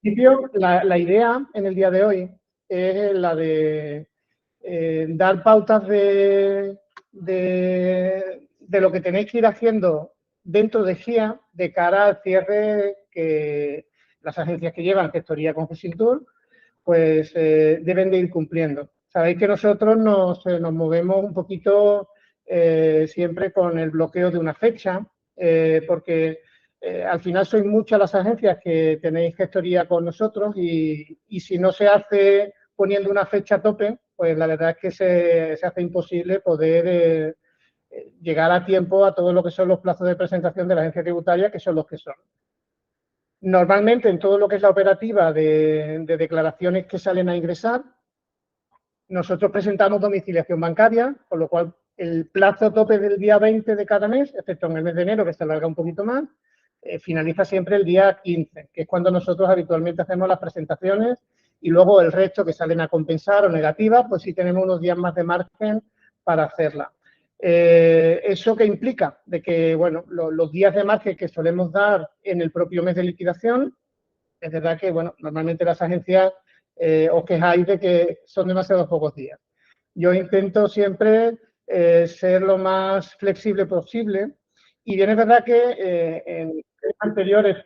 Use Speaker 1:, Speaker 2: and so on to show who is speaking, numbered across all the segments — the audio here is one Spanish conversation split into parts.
Speaker 1: principio, la idea en el día de hoy es la de dar pautas de lo que tenéis que ir haciendo dentro de GIA de cara al cierre que las agencias que llevan gestoría con Gestintur pues deben de ir cumpliendo. Sabéis que nosotros nos movemos un poquito siempre con el bloqueo de una fecha, porque al final sois muchas las agencias que tenéis gestoría con nosotros y si no se hace poniendo una fecha a tope, pues la verdad es que se hace imposible poder llegar a tiempo a todo lo que son los plazos de presentación de la agencia tributaria, que son los que son. Normalmente, en todo lo que es la operativa de declaraciones que salen a ingresar, nosotros presentamos domiciliación bancaria, con lo cual el plazo tope del día 20 de cada mes, excepto en el mes de enero, que se alarga un poquito más, finaliza siempre el día 15, que es cuando nosotros habitualmente hacemos las presentaciones y luego el resto que salen a compensar o negativas, pues sí tenemos unos días más de margen para hacerla. ¿Eso qué implica? De que, bueno, los días de margen que solemos dar en el propio mes de liquidación, es verdad que, bueno, normalmente las agencias os quejáis de que son demasiados pocos días. Yo intento siempre ser lo más flexible posible y bien es verdad que en años anteriores,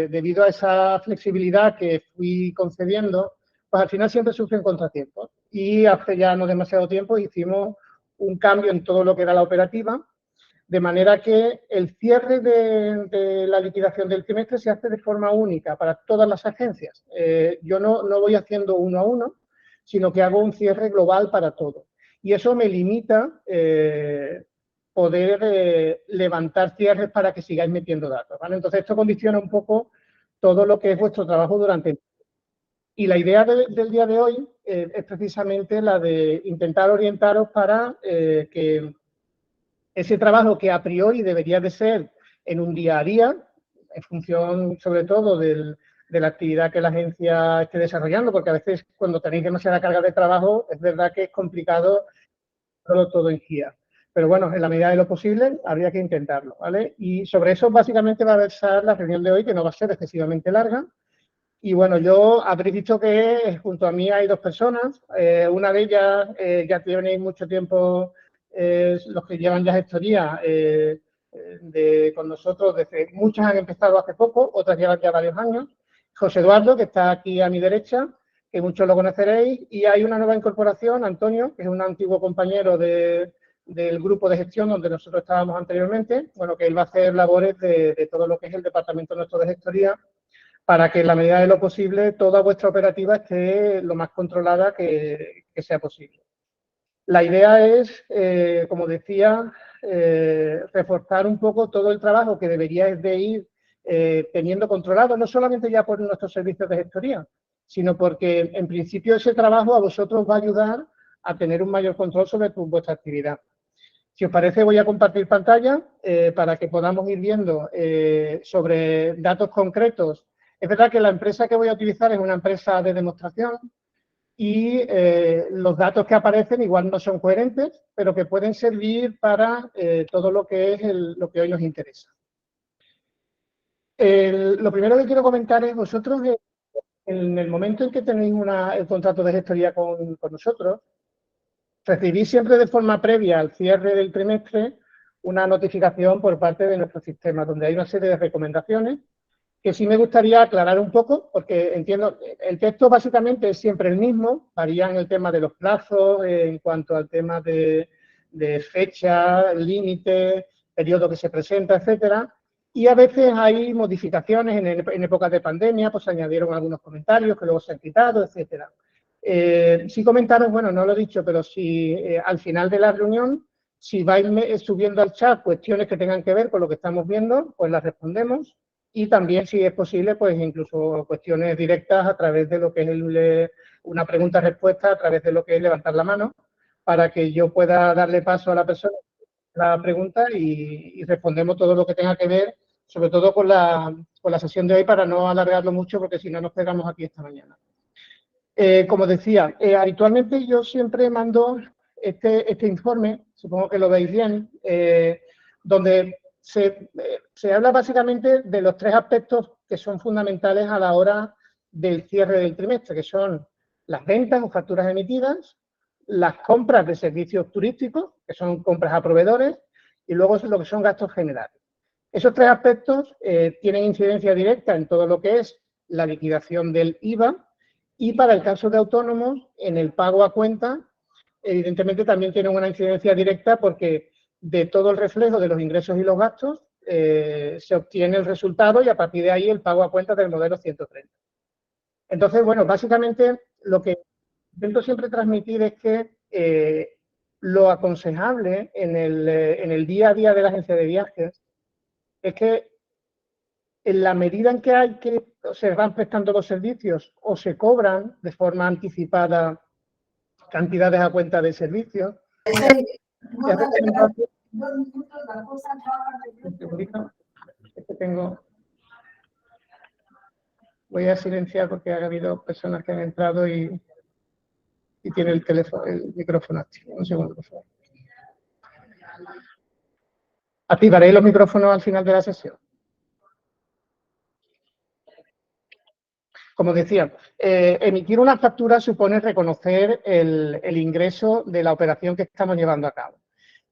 Speaker 1: debido a esa flexibilidad que fui concediendo, pues al final siempre sufren contratiempos. Y hace ya no demasiado tiempo hicimos un cambio en todo lo que era la operativa, de manera que el cierre de la liquidación del trimestre se hace de forma única para todas las agencias. Yo no voy haciendo uno a uno, sino que hago un cierre global para todo. Y eso me limita poder levantar cierres para que sigáis metiendo datos, ¿vale? Entonces, esto condiciona un poco todo lo que es vuestro trabajo durante el... Y la idea del día de hoy es precisamente la de intentar orientaros para que ese trabajo que a priori debería de ser en un día a día, en función sobre todo de la actividad que la agencia esté desarrollando, porque a veces cuando tenéis demasiada carga de trabajo es verdad que es complicado todo en GIA. Pero bueno, en la medida de lo posible habría que intentarlo, ¿vale? Y sobre eso básicamente va a versar la reunión de hoy, que no va a ser excesivamente larga. Y bueno, yo habréis visto que junto a mí hay dos personas. Una de ellas ya tiene mucho tiempo, los que llevan ya gestoría con nosotros, desde muchas han empezado hace poco, otras llevan ya varios años. José Eduardo, que está aquí a mi derecha, que muchos lo conoceréis, y hay una nueva incorporación, Antonio, que es un antiguo compañero del grupo de gestión donde nosotros estábamos anteriormente, bueno, que él va a hacer labores de todo lo que es el departamento nuestro de gestoría, para que en la medida de lo posible toda vuestra operativa esté lo más controlada que sea posible. La idea es, como decía, reforzar un poco todo el trabajo que deberíais de ir teniendo controlado, no solamente ya por nuestros servicios de gestoría, sino porque en principio ese trabajo a vosotros va a ayudar a tener un mayor control sobre vuestra actividad. Si os parece, voy a compartir pantalla para que podamos ir viendo sobre datos concretos. Es verdad que la empresa que voy a utilizar es una empresa de demostración y los datos que aparecen igual no son coherentes, pero que pueden servir para todo lo que es lo que hoy nos interesa. Lo primero que quiero comentar es vosotros, en el momento en que tenéis el contrato de gestoría con nosotros, recibí siempre de forma previa al cierre del trimestre una notificación por parte de nuestro sistema, donde hay una serie de recomendaciones que sí me gustaría aclarar un poco, porque entiendo, el texto básicamente es siempre el mismo, varía en el tema de los plazos, en cuanto al tema de fecha, límite, periodo que se presenta, etcétera, y a veces hay modificaciones en épocas de pandemia, pues se añadieron algunos comentarios que luego se han quitado, etcétera. Sí comentaros, bueno, no lo he dicho, pero si al final de la reunión, si vais subiendo al chat cuestiones que tengan que ver con lo que estamos viendo, pues las respondemos. Y también, si es posible, pues incluso cuestiones directas a través de lo que es una pregunta-respuesta, a través de lo que es levantar la mano, para que yo pueda darle paso a la persona la pregunta y respondemos todo lo que tenga que ver, sobre todo con la sesión de hoy, para no alargarlo mucho, porque si no nos pegamos aquí esta mañana. Como decía, habitualmente yo siempre mando este informe, supongo que lo veis bien, donde se habla básicamente de los tres aspectos que son fundamentales a la hora del cierre del trimestre, que son las ventas o facturas emitidas, las compras de servicios turísticos, que son compras a proveedores, y luego lo que son gastos generales. Esos tres aspectos tienen incidencia directa en todo lo que es la liquidación del IVA, y para el caso de autónomos, en el pago a cuenta, evidentemente también tienen una incidencia directa porque de todo el reflejo de los ingresos y los gastos se obtiene el resultado y a partir de ahí el pago a cuenta del modelo 130. Entonces, bueno, básicamente lo que intento siempre transmitir es que lo aconsejable en el día a día de la agencia de viajes es que en la medida en que hay que se van prestando los servicios o se cobran de forma anticipada cantidades a cuenta de servicios, voy a silenciar porque ha habido personas que han entrado y tiene el teléfono, el micrófono activo. Un segundo, por favor. Activaré los micrófonos al final de la sesión. Como decía, emitir una factura supone reconocer el ingreso de la operación que estamos llevando a cabo.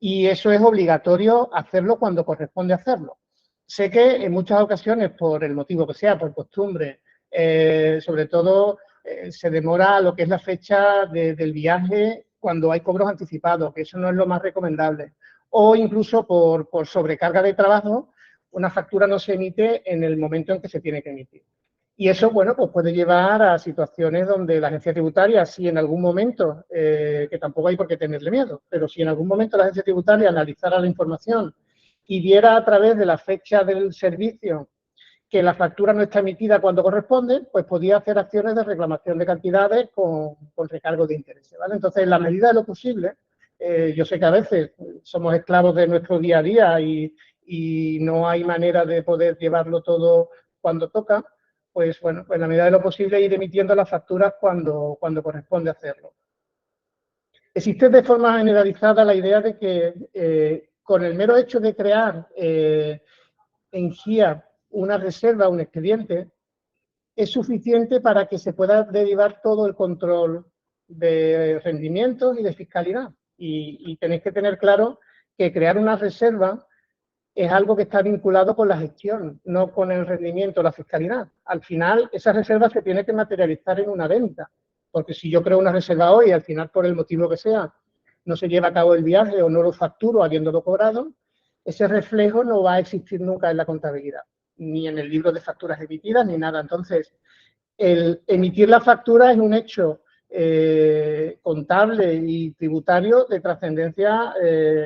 Speaker 1: Y eso es obligatorio hacerlo cuando corresponde hacerlo. Sé que en muchas ocasiones, por el motivo que sea, por costumbre, sobre todo se demora lo que es la fecha del viaje cuando hay cobros anticipados, que eso no es lo más recomendable. O incluso por sobrecarga de trabajo, una factura no se emite en el momento en que se tiene que emitir. Y eso, bueno, pues puede llevar a situaciones donde la agencia tributaria, si en algún momento, que tampoco hay por qué tenerle miedo, pero si en algún momento la agencia tributaria analizara la información y viera a través de la fecha del servicio que la factura no está emitida cuando corresponde, pues podía hacer acciones de reclamación de cantidades con recargo de intereses, ¿vale? Entonces, en la medida de lo posible, yo sé que a veces somos esclavos de nuestro día a día y no hay manera de poder llevarlo todo cuando toca, pues bueno, pues en la medida de lo posible ir emitiendo las facturas cuando corresponde hacerlo. Existe de forma generalizada la idea de que con el mero hecho de crear en GIA una reserva, un expediente, es suficiente para que se pueda derivar todo el control de rendimientos y de fiscalidad. Y tenéis que tener claro que crear una reserva es algo que está vinculado con la gestión, no con el rendimiento, la fiscalidad. Al final, esa reserva se tiene que materializar en una venta, porque si yo creo una reserva hoy y al final, por el motivo que sea, no se lleva a cabo el viaje o no lo facturo habiéndolo cobrado, ese reflejo no va a existir nunca en la contabilidad, ni en el libro de facturas emitidas, ni nada. Entonces, el emitir la factura es un hecho contable y tributario de trascendencia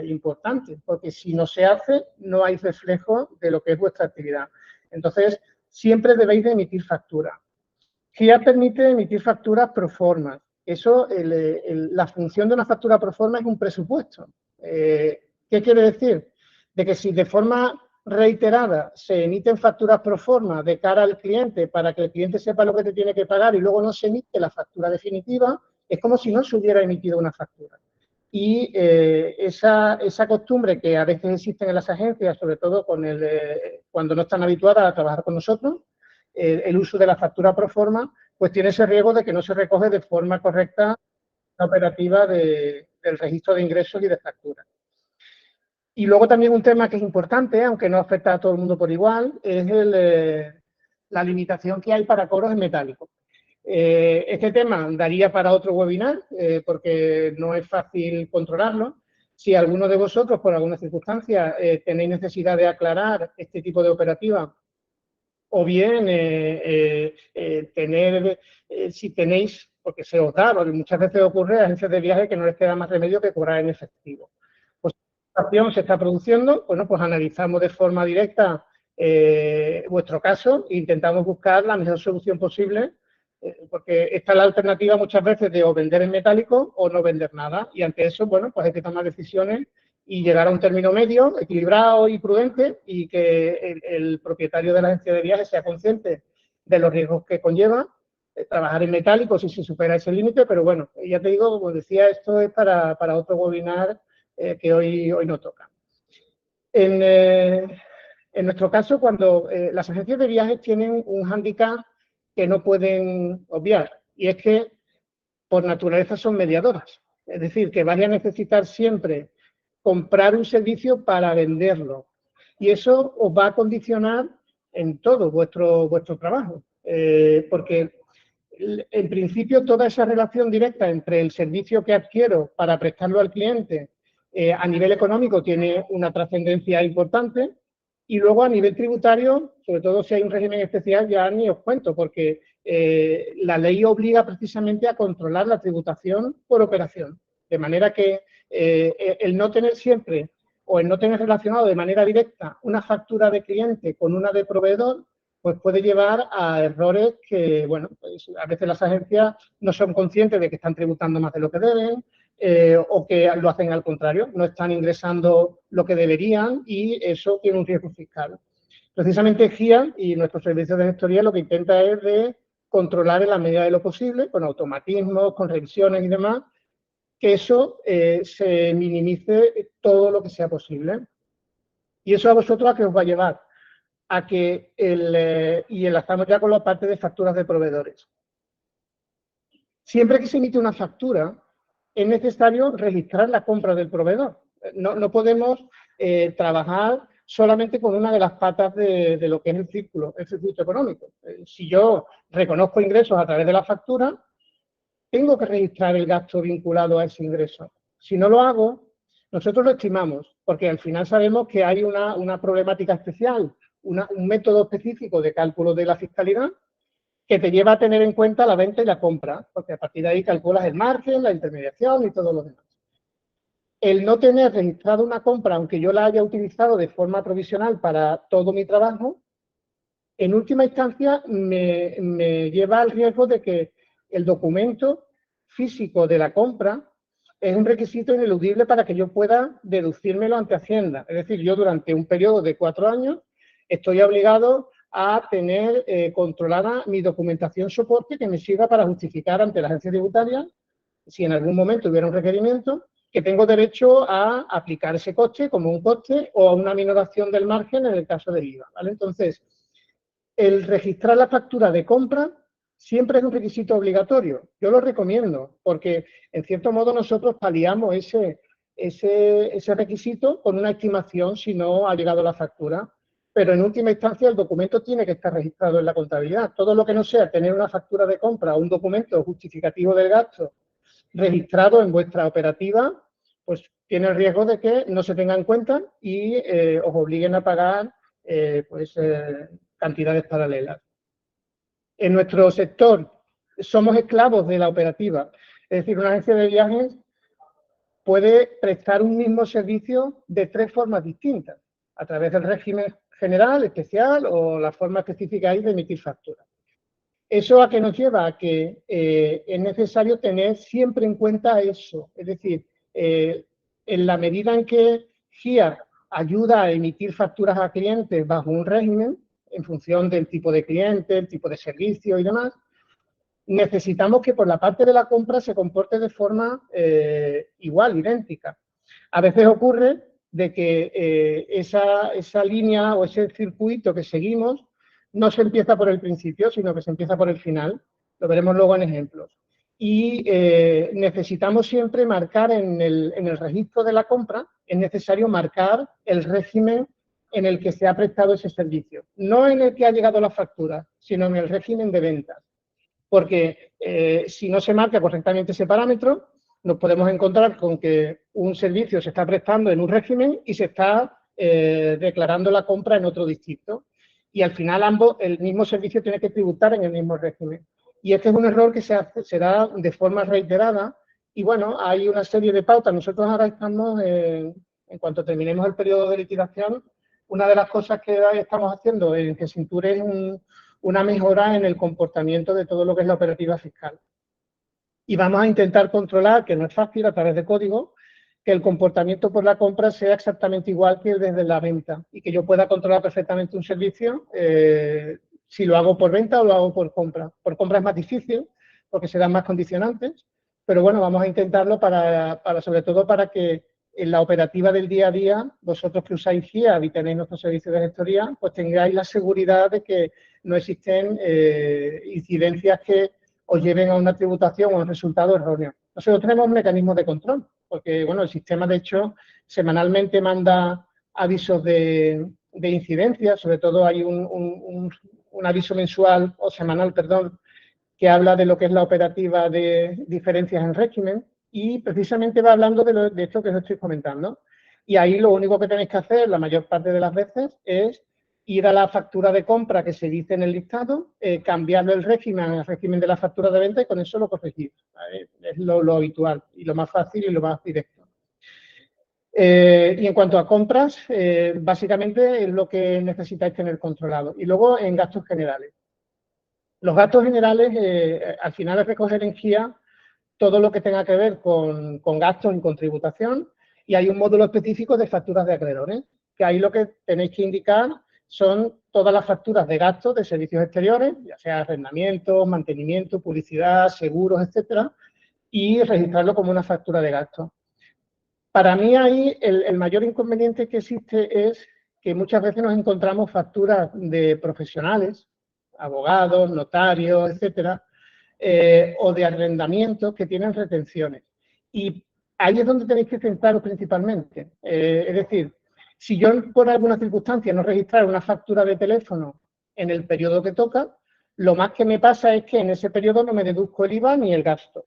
Speaker 1: importante, porque si no se hace, no hay reflejo de lo que es vuestra actividad. Entonces, siempre debéis de emitir factura. GIA permite emitir facturas pro forma. Eso, la función de una factura pro forma es un presupuesto. ¿Qué quiere decir? De que si de forma reiterada se emiten facturas pro forma de cara al cliente para que el cliente sepa lo que te tiene que pagar y luego no se emite la factura definitiva, es como si no se hubiera emitido una factura. Y esa costumbre que a veces existen en las agencias, sobre todo cuando no están habituadas a trabajar con nosotros, el uso de la factura pro forma, pues tiene ese riesgo de que no se recoge de forma correcta la operativa del registro de ingresos y de facturas. Y luego también un tema que es importante, aunque no afecta a todo el mundo por igual, es la limitación que hay para cobros en metálico. Este tema daría para otro webinar porque no es fácil controlarlo. Si alguno de vosotros, por alguna circunstancia, tenéis necesidad de aclarar este tipo de operativa o bien si tenéis, porque se os da, porque muchas veces ocurre a agencias de viaje que no les queda más remedio que cobrar en efectivo. Pues esta acción se está produciendo, bueno, pues analizamos de forma directa vuestro caso e intentamos buscar la mejor solución posible, porque está la alternativa muchas veces de o vender en metálico o no vender nada. Y ante eso, bueno, pues hay que tomar decisiones y llegar a un término medio, equilibrado y prudente, y que el propietario de la agencia de viajes sea consciente de los riesgos que conlleva trabajar en metálico si se supera ese límite, pero bueno, ya te digo, como decía, esto es para otro webinar que hoy no toca. En nuestro caso, cuando las agencias de viajes tienen un hándicap que no pueden obviar, y es que por naturaleza son mediadoras. Es decir, que vais a necesitar siempre comprar un servicio para venderlo. Y eso os va a condicionar en todo vuestro trabajo. Porque en principio toda esa relación directa entre el servicio que adquiero para prestarlo al cliente a nivel económico tiene una trascendencia importante, y luego a nivel tributario, sobre todo si hay un régimen especial, ya ni os cuento, porque la ley obliga precisamente a controlar la tributación por operación. De manera que el no tener siempre o el no tener relacionado de manera directa una factura de cliente con una de proveedor, pues puede llevar a errores que, bueno, pues a veces las agencias no son conscientes de que están tributando más de lo que deben, o que lo hacen al contrario, no están ingresando lo que deberían, y eso tiene un riesgo fiscal. Precisamente GIA y nuestro servicio de gestoría lo que intenta es de controlar en la medida de lo posible, con automatismos, con revisiones y demás, que eso se minimice todo lo que sea posible. Y eso a vosotros, ¿a qué os va a llevar? A que, y enlazamos ya con la parte de facturas de proveedores. Siempre que se emite una factura, es necesario registrar la compra del proveedor. No podemos trabajar solamente con una de las patas de lo que es el circuito económico. Si yo reconozco ingresos a través de la factura, tengo que registrar el gasto vinculado a ese ingreso. Si no lo hago, nosotros lo estimamos, porque al final sabemos que hay una problemática especial, un método específico de cálculo de la fiscalidad que te lleva a tener en cuenta la venta y la compra, porque a partir de ahí calculas el margen, la intermediación y todo lo demás. El no tener registrado una compra, aunque yo la haya utilizado de forma provisional para todo mi trabajo, en última instancia me lleva al riesgo de que el documento físico de la compra es un requisito ineludible para que yo pueda deducírmelo ante Hacienda. Es decir, yo durante un periodo de 4 años estoy obligado a tener controlada mi documentación soporte que me sirva para justificar ante la agencia tributaria, si en algún momento hubiera un requerimiento, que tengo derecho a aplicar ese coste como un coste o a una minoración del margen en el caso del IVA, ¿vale? Entonces, el registrar la factura de compra siempre es un requisito obligatorio. Yo lo recomiendo porque, en cierto modo, nosotros paliamos ese requisito con una estimación si no ha llegado la factura. Pero, en última instancia, el documento tiene que estar registrado en la contabilidad. Todo lo que no sea tener una factura de compra o un documento justificativo del gasto registrado en vuestra operativa, pues tiene el riesgo de que no se tenga en cuenta y os obliguen a pagar cantidades paralelas. En nuestro sector somos esclavos de la operativa, es decir, una agencia de viajes puede prestar un mismo servicio de 3 formas distintas, a través del régimen general, especial o la forma específica ahí de emitir facturas. ¿Eso a qué nos lleva? A que es necesario tener siempre en cuenta eso, es decir, en la medida en que GIA ayuda a emitir facturas a clientes bajo un régimen, en función del tipo de cliente, el tipo de servicio y demás, necesitamos que por la parte de la compra se comporte de forma igual, idéntica. A veces ocurre de que esa línea o ese circuito que seguimos no se empieza por el principio, sino que se empieza por el final. Lo veremos luego en ejemplos. Y necesitamos siempre marcar en el registro de la compra, es necesario marcar el régimen en el que se ha prestado ese servicio. No en el que ha llegado la factura, sino en el régimen de ventas. Porque si no se marca correctamente ese parámetro, nos podemos encontrar con que un servicio se está prestando en un régimen y se está declarando la compra en otro distinto. Y al final el mismo servicio tiene que tributar en el mismo régimen. Y este es un error que se da de forma reiterada. Y bueno, hay una serie de pautas. Nosotros ahora estamos, en cuanto terminemos el periodo de liquidación, una de las cosas que estamos haciendo es que cinture una mejora en el comportamiento de todo lo que es la operativa fiscal. Y vamos a intentar controlar, que no es fácil a través de código, que el comportamiento por la compra sea exactamente igual que el desde la venta y que yo pueda controlar perfectamente un servicio si lo hago por venta o lo hago por compra. Por compra es más difícil porque se dan más condicionantes, pero bueno, vamos a intentarlo sobre todo para que en la operativa del día a día, vosotros que usáis GIA y tenéis nuestro servicio de gestoría, pues tengáis la seguridad de que no existen incidencias que os lleven a una tributación o a un resultado erróneo. Nosotros tenemos mecanismos de control, porque bueno, el sistema, de hecho, semanalmente manda avisos de incidencia, sobre todo hay un aviso mensual o semanal, perdón, que habla de lo que es la operativa de diferencias en régimen y precisamente va hablando de esto que os estoy comentando. Y ahí lo único que tenéis que hacer la mayor parte de las veces es ir a la factura de compra que se dice en el listado, cambiarle el régimen al régimen de la factura de venta y con eso lo corregís. ¿Vale? Es lo habitual y lo más fácil y lo más directo. Y en cuanto a compras, básicamente es lo que necesitáis tener controlado. Y luego en gastos generales. Los gastos generales, al final es recoger en GIA todo lo que tenga que ver con gastos y con tributación, y hay un módulo específico de facturas de acreedores, que ahí lo que tenéis que indicar son todas las facturas de gastos de servicios exteriores, ya sea arrendamientos, mantenimiento, publicidad, seguros, etcétera, y registrarlo como una factura de gastos. Para mí ahí el mayor inconveniente que existe es que muchas veces nos encontramos facturas de profesionales, abogados, notarios, etcétera, o de arrendamientos que tienen retenciones. Y ahí es donde tenéis que centraros principalmente. Es decir, si yo por alguna circunstancia no registrar una factura de teléfono en el periodo que toca, lo más que me pasa es que en ese periodo no me deduzco el IVA ni el gasto.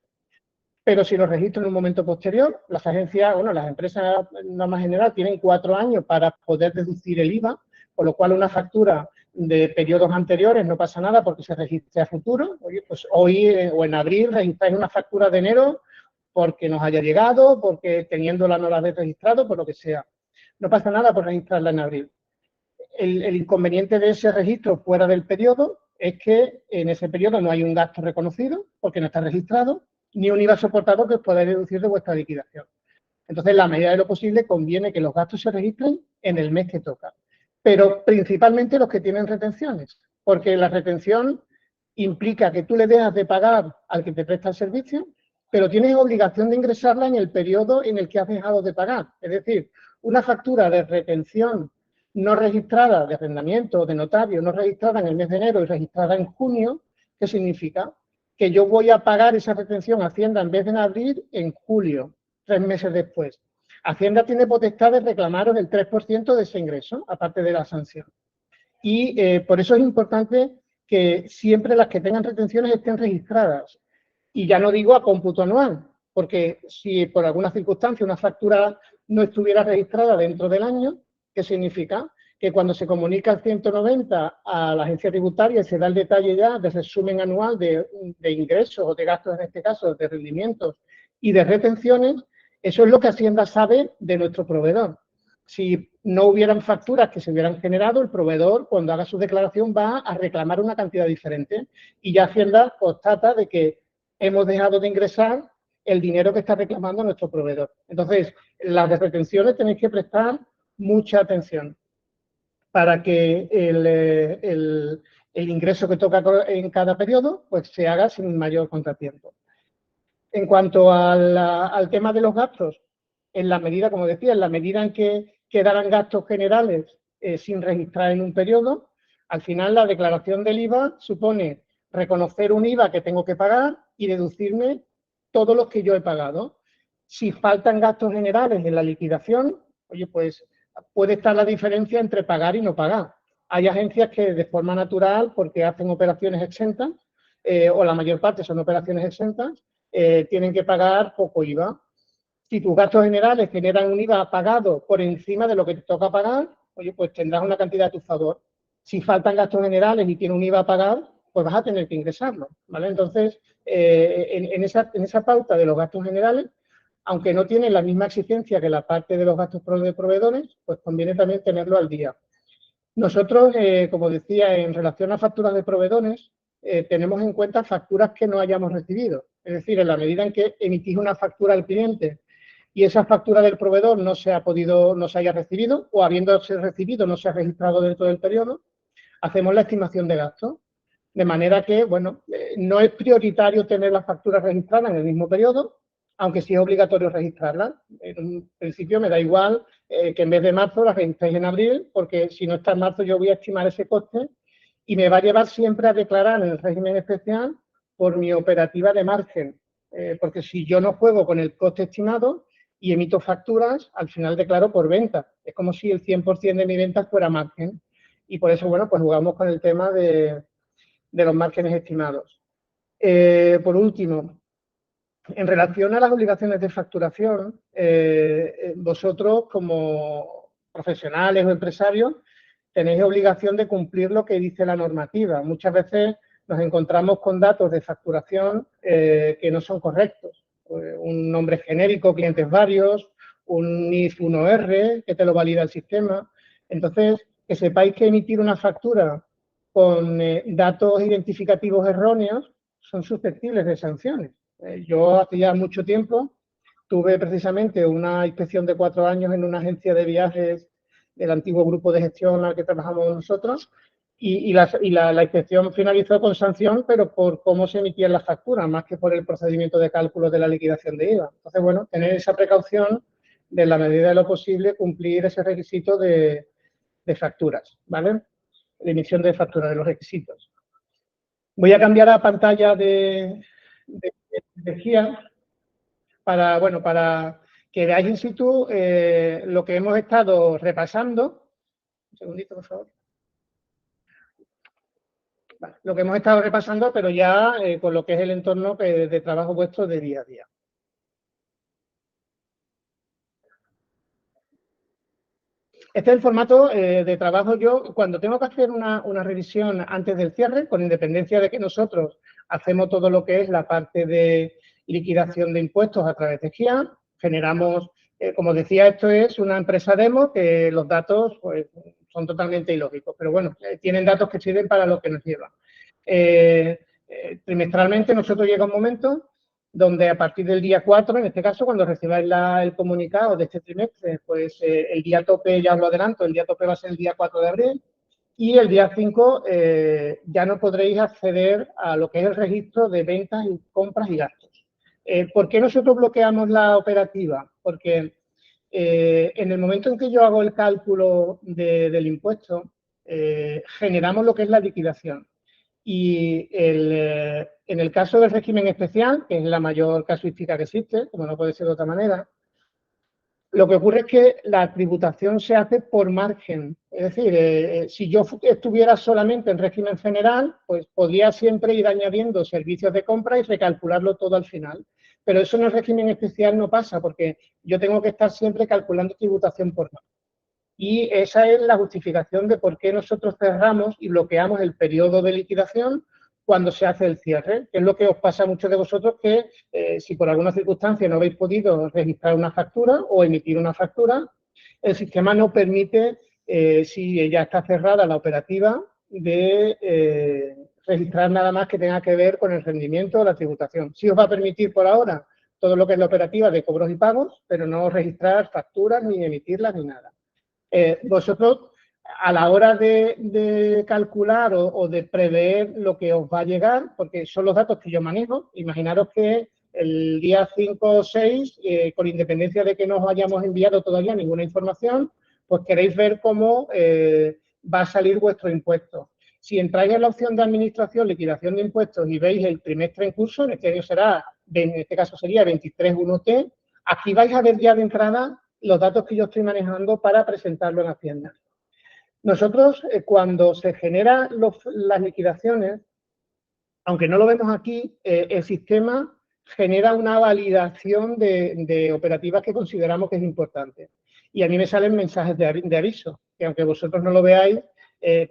Speaker 1: Pero si lo registro en un momento posterior, las agencias, bueno, las empresas norma general tienen 4 años para poder deducir el IVA, por lo cual una factura de periodos anteriores no pasa nada porque se registra a futuro. Oye, pues hoy o en abril registráis una factura de enero porque nos haya llegado, porque teniéndola no la habéis registrado, por lo que sea. No pasa nada por registrarla en abril. El inconveniente de ese registro fuera del periodo es que en ese periodo no hay un gasto reconocido porque no está registrado, ni un IVA soportado que os podáis deducir de vuestra liquidación. Entonces, en la medida de lo posible, conviene que los gastos se registren en el mes que toca. Pero principalmente los que tienen retenciones, porque la retención implica que tú le dejas de pagar al que te presta el servicio, pero tienes obligación de ingresarla en el periodo en el que has dejado de pagar. Es decir, una factura de retención no registrada de arrendamiento o de notario, no registrada en el mes de enero y registrada en junio, ¿qué significa? Que yo voy a pagar esa retención a Hacienda en vez de en abril, en julio, 3 meses después. Hacienda tiene potestad de reclamaros el 3% de ese ingreso, aparte de la sanción. Y por eso es importante que siempre las que tengan retenciones estén registradas. Y ya no digo a cómputo anual, porque si por alguna circunstancia una factura no estuviera registrada dentro del año, ¿qué significa? Que cuando se comunica el 190 a la agencia tributaria y se da el detalle ya de resumen anual de ingresos o de gastos, en este caso, de rendimientos y de retenciones, eso es lo que Hacienda sabe de nuestro proveedor. Si no hubieran facturas que se hubieran generado, el proveedor, cuando haga su declaración, va a reclamar una cantidad diferente y ya Hacienda constata de que hemos dejado de ingresar el dinero que está reclamando nuestro proveedor. Entonces, las de retenciones tenéis que prestar mucha atención para que el ingreso que toca en cada periodo pues se haga sin mayor contratiempo. En cuanto al tema de los gastos, en la medida, como decía, en la medida en que quedaran gastos generales sin registrar en un periodo, al final la declaración del IVA supone reconocer un IVA que tengo que pagar y deducirme todos los que yo he pagado. Si faltan gastos generales en la liquidación, oye, pues puede estar la diferencia entre pagar y no pagar. Hay agencias que de forma natural, porque hacen operaciones exentas, o la mayor parte son operaciones exentas, tienen que pagar poco IVA. Si tus gastos generales generan un IVA pagado por encima de lo que te toca pagar, oye, pues tendrás una cantidad a tu favor. Si faltan gastos generales y tiene un IVA a pagar, pues vas a tener que ingresarlo, ¿vale? Entonces, en esa pauta de los gastos generales, aunque no tienen la misma exigencia que la parte de los gastos de proveedores, pues conviene también tenerlo al día. Nosotros, como decía, en relación a facturas de proveedores, tenemos en cuenta facturas que no hayamos recibido. Es decir, en la medida en que emitís una factura al cliente y esa factura del proveedor no se haya recibido o habiéndose recibido no se ha registrado dentro del periodo, hacemos la estimación de gastos. De manera que, bueno, no es prioritario tener las facturas registradas en el mismo periodo, aunque sí es obligatorio registrarlas. En un principio me da igual que en vez de marzo las registréis en abril, porque si no está en marzo yo voy a estimar ese coste y me va a llevar siempre a declarar en el régimen especial por mi operativa de margen, porque si yo no juego con el coste estimado y emito facturas, al final declaro por venta. Es como si el 100% de mi venta fuera margen. Y por eso, bueno, pues jugamos con el tema de los márgenes estimados. Por último, en relación a las obligaciones de facturación, vosotros como profesionales o empresarios tenéis obligación de cumplir lo que dice la normativa. Muchas veces nos encontramos con datos de facturación que no son correctos. Un nombre genérico, clientes varios, un NIF 1R que te lo valida el sistema. Entonces, que sepáis que emitir una factura con datos identificativos erróneos son susceptibles de sanciones. Yo hace ya mucho tiempo tuve precisamente una inspección de 4 años en una agencia de viajes del antiguo grupo de gestión al que trabajamos nosotros y la inspección finalizó con sanción, pero por cómo se emitían las facturas, más que por el procedimiento de cálculo de la liquidación de IVA. Entonces, bueno, tener esa precaución de la medida de lo posible, cumplir ese requisito de facturas, ¿vale? De emisión de facturas, de los requisitos. Voy a cambiar a pantalla de GIA para, bueno, para que veáis in situ lo que hemos estado repasando. Un segundito, por favor. Vale, lo que hemos estado repasando, pero ya con lo que es el entorno de trabajo vuestro de día a día. Este es el formato de trabajo. Yo, cuando tengo que hacer una revisión antes del cierre, con independencia de que nosotros hacemos todo lo que es la parte de liquidación de impuestos a través de GIA, generamos, como decía, esto es una empresa demo que los datos pues, son totalmente ilógicos, pero bueno, tienen datos que sirven para lo que nos lleva. Trimestralmente nosotros llega un momento donde a partir del día 4, en este caso, cuando recibáis el comunicado de este trimestre, pues el día tope, ya os lo adelanto, el día tope va a ser el día 4 de abril y el día 5 ya no podréis acceder a lo que es el registro de ventas, y compras y gastos. ¿Por qué nosotros bloqueamos la operativa? Porque en el momento en que yo hago el cálculo del impuesto, generamos lo que es la liquidación. Y en el caso del régimen especial, que es la mayor casuística que existe, como no puede ser de otra manera, lo que ocurre es que la tributación se hace por margen. Es decir, si yo estuviera solamente en régimen general, pues podría siempre ir añadiendo servicios de compra y recalcularlo todo al final. Pero eso en el régimen especial no pasa, porque yo tengo que estar siempre calculando tributación por margen. Y esa es la justificación de por qué nosotros cerramos y bloqueamos el periodo de liquidación cuando se hace el cierre, que es lo que os pasa a muchos de vosotros que si por alguna circunstancia no habéis podido registrar una factura o emitir una factura, el sistema no permite, si ya está cerrada la operativa, de registrar nada más que tenga que ver con el rendimiento o la tributación. Sí os va a permitir por ahora todo lo que es la operativa de cobros y pagos, pero no registrar facturas ni emitirlas ni nada. Vosotros, a la hora de calcular o de prever lo que os va a llegar, porque son los datos que yo manejo, imaginaros que el día 5 o 6, con independencia de que no os hayamos enviado todavía ninguna información, pues queréis ver cómo va a salir vuestro impuesto. Si entráis en la opción de administración, liquidación de impuestos y veis el trimestre en curso, en este año será, en este caso sería 23.1T, aquí vais a ver ya de entrada los datos que yo estoy manejando para presentarlo en Hacienda. Nosotros, cuando se generan las liquidaciones, aunque no lo vemos aquí, el sistema genera una validación de operativas que consideramos que es importante. Y a mí me salen mensajes de aviso, que aunque vosotros no lo veáis,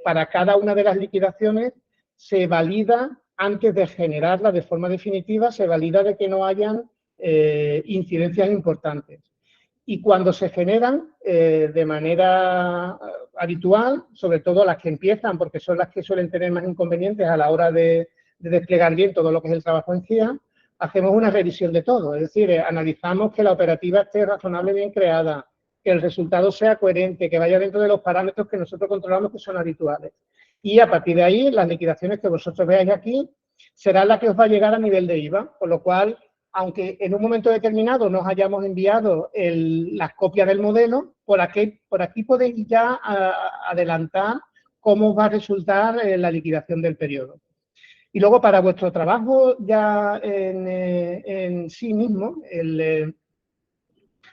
Speaker 1: para cada una de las liquidaciones se valida, antes de generarla de forma definitiva, se valida de que no hayan incidencias importantes. Y cuando se generan de manera habitual, sobre todo las que empiezan, porque son las que suelen tener más inconvenientes a la hora de desplegar bien todo lo que es el trabajo en GIA, hacemos una revisión de todo. Es decir, analizamos que la operativa esté razonable bien creada, que el resultado sea coherente, que vaya dentro de los parámetros que nosotros controlamos que son habituales. Y a partir de ahí, las liquidaciones que vosotros veáis aquí serán las que os va a llegar a nivel de IVA, con lo cual, aunque en un momento determinado nos hayamos enviado las copias del modelo, por aquí podéis ya adelantar cómo va a resultar la liquidación del periodo. Y luego, para vuestro trabajo ya en sí mismo,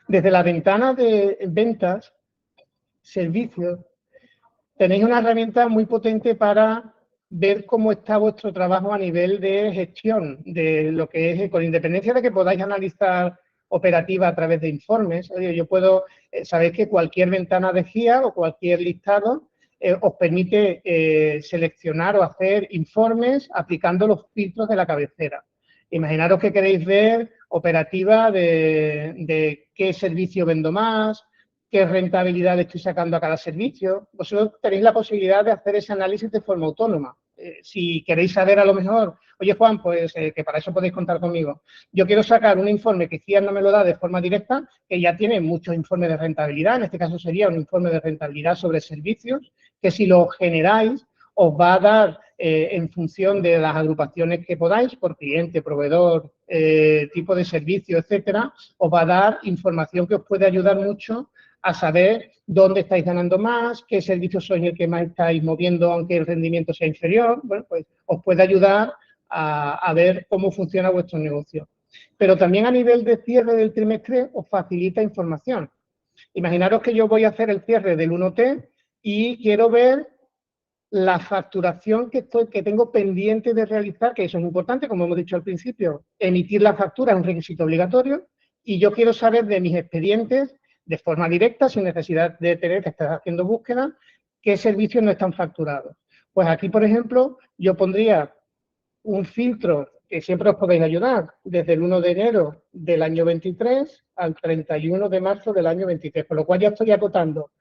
Speaker 1: desde la ventana de ventas, servicios, tenéis una herramienta muy potente para ver cómo está vuestro trabajo a nivel de gestión, de lo que es, con independencia de que podáis analizar operativa a través de informes. Oye, yo puedo, sabéis que cualquier ventana de guía o cualquier listado os permite seleccionar o hacer informes aplicando los filtros de la cabecera. Imaginaros que queréis ver operativa de qué servicio vendo más, qué rentabilidad estoy sacando a cada servicio. Vosotros tenéis la posibilidad de hacer ese análisis de forma autónoma. Si queréis saber a lo mejor, oye Juan, pues que para eso podéis contar conmigo. Yo quiero sacar un informe que CIAS no me lo da de forma directa, que ya tiene muchos informes de rentabilidad. En este caso sería un informe de rentabilidad sobre servicios, que si lo generáis os va a dar en función de las agrupaciones que podáis, por cliente, proveedor, tipo de servicio, etcétera, os va a dar información que os puede ayudar mucho a saber dónde estáis ganando más, qué servicios sois el que más estáis moviendo aunque el rendimiento sea inferior. Bueno, pues os puede ayudar a ver cómo funciona vuestro negocio. Pero también a nivel de cierre del trimestre os facilita información. Imaginaros que yo voy a hacer el cierre del 1T y quiero ver la facturación que tengo pendiente de realizar, que eso es importante, como hemos dicho al principio. Emitir la factura es un requisito obligatorio y yo quiero saber de mis expedientes, de forma directa, sin necesidad de tener que estar haciendo búsqueda, qué servicios no están facturados. Pues aquí, por ejemplo, yo pondría un filtro que siempre os podéis ayudar, desde el 1 de enero del año 23 al 31 de marzo del año 23, con lo cual ya estoy acotando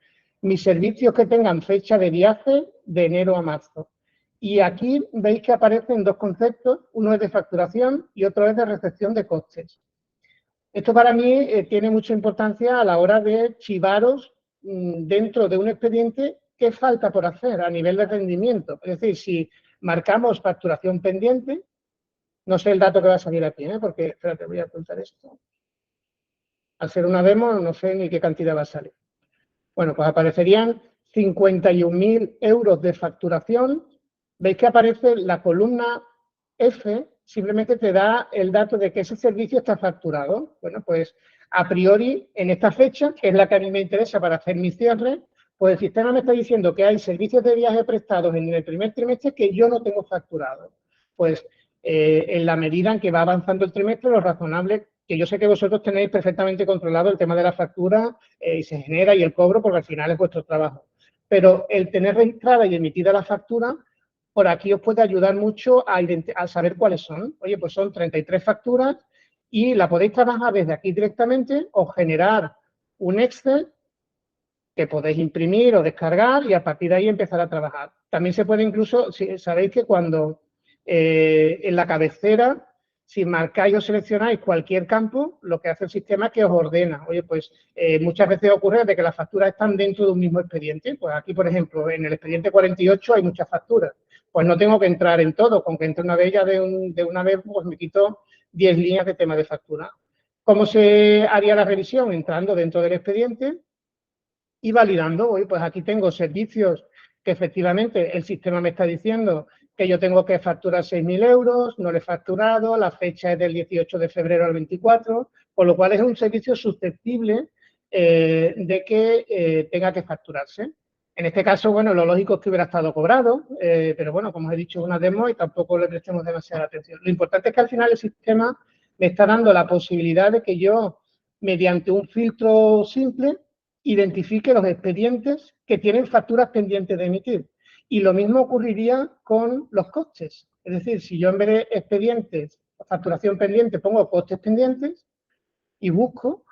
Speaker 1: mis servicios que tengan fecha de viaje de enero a marzo. Y aquí veis que aparecen dos conceptos, uno es de facturación y otro es de recepción de costes. Esto para mí tiene mucha importancia a la hora de chivaros dentro de un expediente qué falta por hacer a nivel de rendimiento. Es decir, si marcamos facturación pendiente, no sé el dato que va a salir aquí, porque, espérate, voy a apuntar esto. Al ser una demo no sé ni qué cantidad va a salir. Bueno, pues aparecerían 51.000 euros de facturación. Veis que aparece la columna F, simplemente te da el dato de que ese servicio está facturado. Bueno, pues a priori, en esta fecha, que es la que a mí me interesa para hacer mi cierre, pues el sistema me está diciendo que hay servicios de viaje prestados en el primer trimestre que yo no tengo facturado. Pues en la medida en que va avanzando el trimestre, lo razonable, que yo sé que vosotros tenéis perfectamente controlado el tema de la factura y se genera y el cobro, porque al final es vuestro trabajo. Pero el tener registrada y emitida la factura, por aquí os puede ayudar mucho a saber cuáles son. Oye, pues son 33 facturas y la podéis trabajar desde aquí directamente o generar un Excel que podéis imprimir o descargar y a partir de ahí empezar a trabajar. También se puede incluso, si sabéis que cuando en la cabecera, si marcáis o seleccionáis cualquier campo, lo que hace el sistema es que os ordena. Oye, pues muchas veces ocurre de que las facturas están dentro de un mismo expediente. Pues aquí, por ejemplo, en el expediente 48 hay muchas facturas. Pues no tengo que entrar en todo. Con que entre una de ellas de una vez, pues me quito 10 líneas de tema de factura. ¿Cómo se haría la revisión? Entrando dentro del expediente y validando. Oye, pues aquí tengo servicios que efectivamente el sistema me está diciendo que yo tengo que facturar 6.000 euros, no lo he facturado, la fecha es del 18 de febrero al 24, con lo cual es un servicio susceptible de que tenga que facturarse. En este caso, bueno, lo lógico es que hubiera estado cobrado, pero bueno, como os he dicho, es una demo y tampoco le prestemos demasiada atención. Lo importante es que al final el sistema me está dando la posibilidad de que yo, mediante un filtro simple, identifique los expedientes que tienen facturas pendientes de emitir. Y lo mismo ocurriría con los costes. Es decir, si yo en vez de expedientes, facturación pendiente, pongo costes pendientes y busco,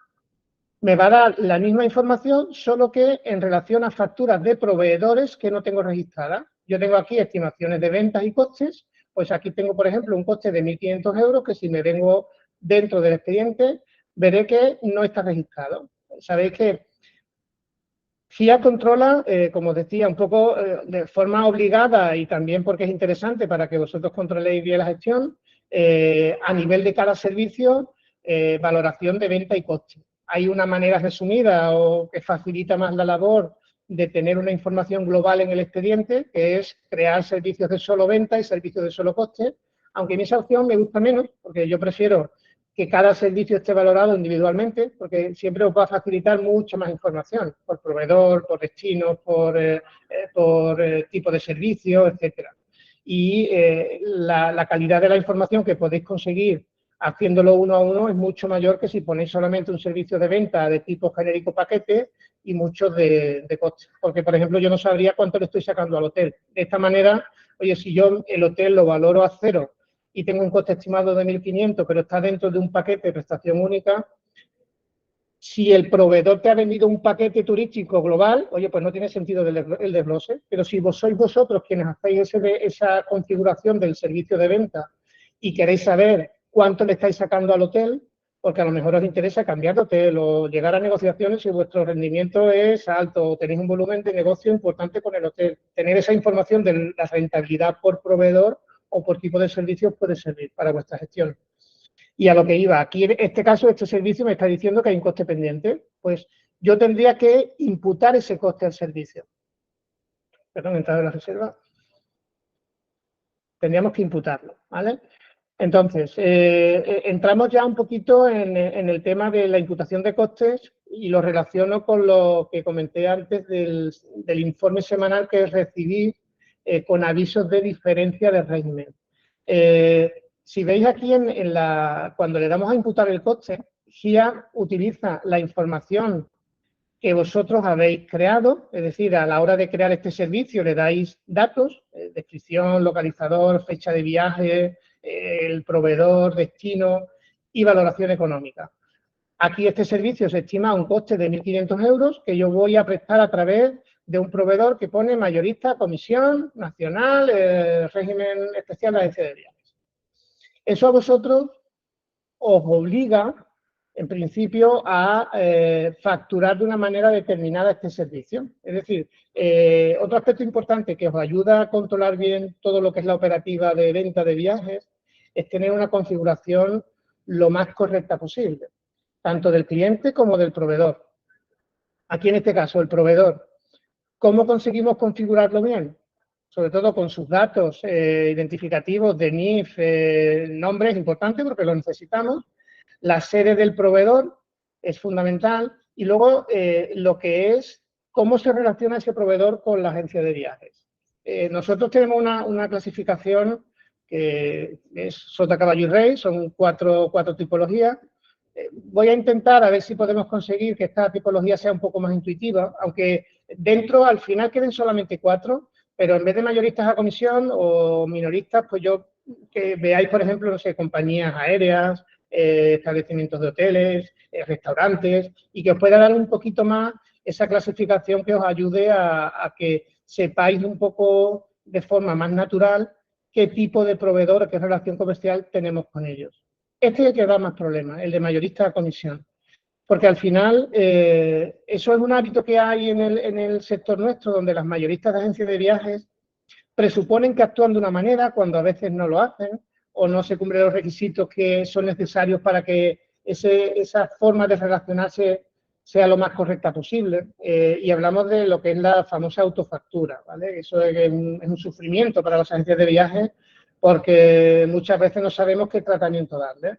Speaker 1: me va a dar la misma información, solo que en relación a facturas de proveedores que no tengo registradas. Yo tengo aquí estimaciones de ventas y costes, pues aquí tengo, por ejemplo, un coste de 1.500 euros que si me vengo dentro del expediente, veré que no está registrado. Sabéis que GIA controla, como os decía, un poco de forma obligada y también porque es interesante para que vosotros controléis bien la gestión, a nivel de cada servicio, valoración de venta y coste. Hay una manera resumida o que facilita más la labor de tener una información global en el expediente, que es crear servicios de solo venta y servicios de solo coste, aunque a mí esa opción me gusta menos, porque yo prefiero que cada servicio esté valorado individualmente, porque siempre os va a facilitar mucha más información, por proveedor, por destino, por tipo de servicio, etcétera. Y la calidad de la información que podéis conseguir haciéndolo uno a uno es mucho mayor que si ponéis solamente un servicio de venta de tipo genérico paquete y muchos de costes. Porque, por ejemplo, yo no sabría cuánto le estoy sacando al hotel. De esta manera, oye, si yo el hotel lo valoro a 0 y tengo un coste estimado de 1.500, pero está dentro de un paquete de prestación única, si el proveedor te ha vendido un paquete turístico global, oye, pues no tiene sentido el desglose, pero si sois vosotros quienes hacéis esa configuración del servicio de venta y queréis saber cuánto le estáis sacando al hotel, porque a lo mejor os interesa cambiar de hotel o llegar a negociaciones si vuestro rendimiento es alto o tenéis un volumen de negocio importante con el hotel. Tener esa información de la rentabilidad por proveedor o por tipo de servicios puede servir para vuestra gestión. Y a lo que iba, aquí en este caso, este servicio me está diciendo que hay un coste pendiente. Pues yo tendría que imputar ese coste al servicio. Perdón, entrada de la reserva. Tendríamos que imputarlo, ¿vale? Entonces, entramos ya un poquito en el tema de la imputación de costes y lo relaciono con lo que comenté antes del informe semanal que recibí con avisos de diferencia de régimen. Si veis aquí cuando le damos a imputar el coste, GIA utiliza la información que vosotros habéis creado, es decir, a la hora de crear este servicio le dais datos, descripción, localizador, fecha de viaje, el proveedor, destino y valoración económica. Aquí este servicio se estima a un coste de 1.500 euros que yo voy a prestar a través de un proveedor que pone mayorista, comisión, nacional, régimen especial de agencia de viajes. Eso a vosotros os obliga, en principio, a facturar de una manera determinada este servicio. Es decir, otro aspecto importante que os ayuda a controlar bien todo lo que es la operativa de venta de viajes es tener una configuración lo más correcta posible, tanto del cliente como del proveedor. Aquí, en este caso, el proveedor. ¿Cómo conseguimos configurarlo bien? Sobre todo con sus datos identificativos de NIF, nombre es importante porque lo necesitamos. La sede del proveedor es fundamental y luego lo que es cómo se relaciona ese proveedor con la agencia de viajes. Nosotros tenemos una clasificación que es sota, caballo y rey, son cuatro tipologías. Voy a intentar a ver si podemos conseguir que esta tipología sea un poco más intuitiva, aunque dentro al final queden solamente 4, pero en vez de mayoristas a comisión o minoristas, pues yo que veáis, por ejemplo, no sé, compañías aéreas, establecimientos de hoteles, restaurantes, y que os pueda dar un poquito más esa clasificación que os ayude a que sepáis un poco de forma más natural qué tipo de proveedor, qué relación comercial tenemos con ellos. Este es el que da más problemas, el de mayorista a comisión. Porque al final, eso es un hábito que hay en el sector nuestro, donde las mayoristas de agencias de viajes presuponen que actúan de una manera cuando a veces no lo hacen o no se cumplen los requisitos que son necesarios para que esa forma de relacionarse sea lo más correcta posible. Y hablamos de lo que es la famosa autofactura, ¿vale? Eso es un sufrimiento para las agencias de viajes porque muchas veces no sabemos qué tratamiento darle.